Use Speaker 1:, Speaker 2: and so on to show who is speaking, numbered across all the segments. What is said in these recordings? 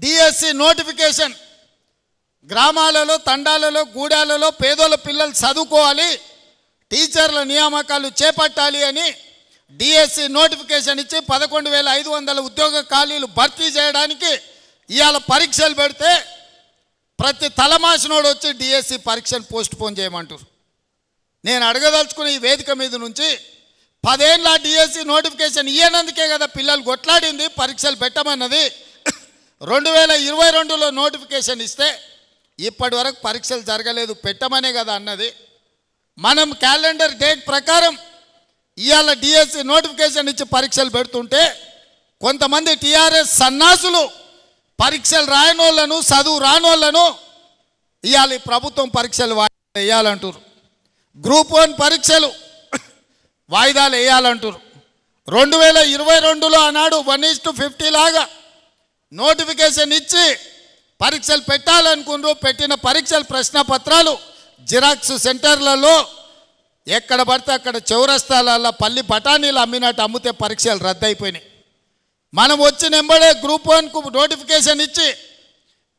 Speaker 1: DSC notification గ్రామాలలో తండాలలో గూడాలలో పేదోళ్ళ పిల్లలు చదువుకోవాలి, టీచర్ల నియామకాలు చేపట్టాలి అని డిఎస్సి నోటిఫికేషన్ ఇచ్చి 11,500 ఉద్యోగ ఖాళీలు భర్తీ చేయడానికి ఇవాళ పరీక్షలు పెడితే ప్రతి తలమాసినోడు వచ్చి డిఎస్సి పరీక్షను పోస్ట్పోన్ చేయమంటారు. నేను అడగదలుచుకున్న ఈ వేదిక మీద నుంచి 10 ఏళ్ళ డిఎస్సి నోటిఫికేషన్ ఇయ్యనందుకే కదా పిల్లలు కొట్లాడింది, పరీక్షలు పెట్టమన్నది. 2022లో నోటిఫికేషన్ ఇస్తే ఇప్పటి వరకు పరీక్షలు జరగలేదు, పెట్టమనే కదా అన్నది. మనం క్యాలెండర్ డేట్ ప్రకారం ఇవాళ డిఎస్సి నోటిఫికేషన్ ఇచ్చి పరీక్షలు పెడుతుంటే కొంతమంది టీఆర్ఎస్ సన్నాసులు పరీక్షలు రాయనోళ్లను చదువు రానోళ్లను ఇవాళ ప్రభుత్వం పరీక్షలు వేయాలంటారు. గ్రూప్ 1 పరీక్షలు వాయిదాలు వేయాలంటారు. 2022లో ఆనాడు 1:50 లాగా నోటిఫికేషన్ ఇచ్చి పరీక్షలు పెట్టాలనుకున్నారు. పెట్టిన పరీక్షల ప్రశ్నపత్రాలు జిరాక్స్ సెంటర్లలో ఎక్కడ పడితే అక్కడ చౌరస్తాలలో పల్లి బఠానీలు అమ్మినట్టు అమ్మితే పరీక్షలు రద్దయిపోయినాయి. మనం వచ్చిన ఎంబడే గ్రూప్ 1కు నోటిఫికేషన్ ఇచ్చి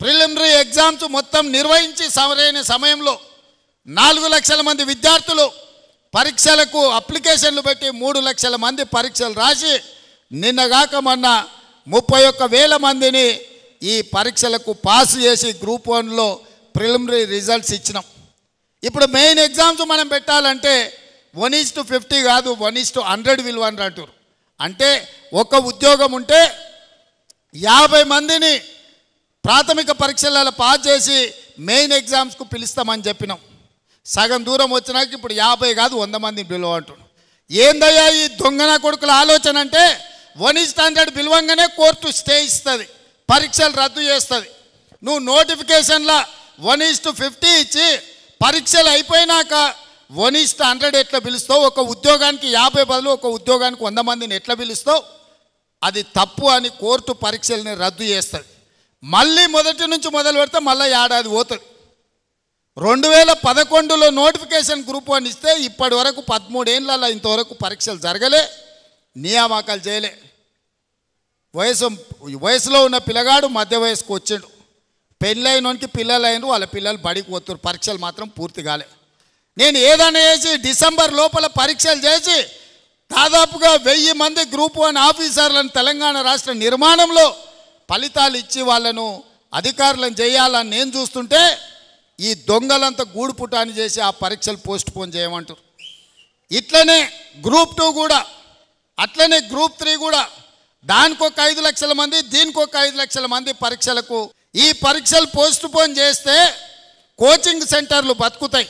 Speaker 1: ప్రిలిమినరీ ఎగ్జామ్స్ మొత్తం నిర్వహించి సరైన సమయంలో 4 లక్షల మంది విద్యార్థులు పరీక్షలకు అప్లికేషన్లు పెట్టి 3 లక్షల మంది పరీక్షలు రాసి నిన్నగాక మొన్న 31,000 మందిని ఈ పరీక్షలకు పాస్ చేసి గ్రూప్ 1లో ప్రిలిమినరీ రిజల్ట్స్ ఇచ్చినాం. ఇప్పుడు మెయిన్ ఎగ్జామ్స్ మనం పెట్టాలంటే 1:50 కాదు 1:100 విలువని అంటారు. అంటే ఒక ఉద్యోగం ఉంటే 50 మందిని ప్రాథమిక పరీక్షలలో పాస్ చేసి మెయిన్ ఎగ్జామ్స్కు పిలుస్తామని చెప్పినాం. సగం దూరం వచ్చినాక ఇప్పుడు 50 కాదు 100 మందిని పిలువ అంటున్నాం. ఏందయ్యా ఈ దొంగన కొడుకుల ఆలోచన అంటే 1:100 పిలువంగానే కోర్టు స్టే ఇస్తుంది, పరీక్షలు రద్దు చేస్తుంది. నువ్వు నోటిఫికేషన్లో 1:50 ఇచ్చి పరీక్షలు అయిపోయినాక 1:100 ఎట్లా పిలుస్తావు? ఒక ఉద్యోగానికి 50 బదులు ఒక ఉద్యోగానికి 100 మందిని ఎట్లా పిలుస్తావు? అది తప్పు అని కోర్టు పరీక్షల్ని రద్దు చేస్తుంది. మళ్ళీ మొదటి నుంచి మొదలు పెడితే మళ్ళీ ఏడాది పోతుంది. 2011లో నోటిఫికేషన్ గ్రూప్ 1 ఇస్తే ఇప్పటి వరకు 13 ఏళ్ళలో ఇంతవరకు పరీక్షలు జరగలే, నియామకాలు చేయలే. వయసులో ఉన్న పిల్లగాడు మధ్య వయసుకు వచ్చాడు, పెళ్ళైనోనికి పిల్లలైన వాళ్ళ పిల్లలు బడికి పోతున్నారు, పరీక్షలు మాత్రం పూర్తి కాలే. నేను ఏదైనా చేసి డిసెంబర్ లోపల పరీక్షలు చేసి దాదాపుగా 1000 మంది గ్రూప్ 1 ఆఫీసర్లను తెలంగాణ రాష్ట్ర నిర్మాణంలో ఫలితాలు ఇచ్చి వాళ్ళను అధికారులను చేయాలని నేను చూస్తుంటే ఈ దొంగలంతా గూడు పుటాని చేసి ఆ పరీక్షలు పోస్ట్పోన్ చేయమంటారు. ఇట్లనే గ్రూప్ 2 కూడా, అట్లనే గ్రూప్ 3 కూడా, దానికి ఒక 5 లక్షల మంది, దీనికి ఒక 5 లక్షల మంది పరీక్షలకు ఈ పరీక్షలు పోస్ట్పోన్ చేస్తే కోచింగ్ సెంటర్లు బతుకుతాయి.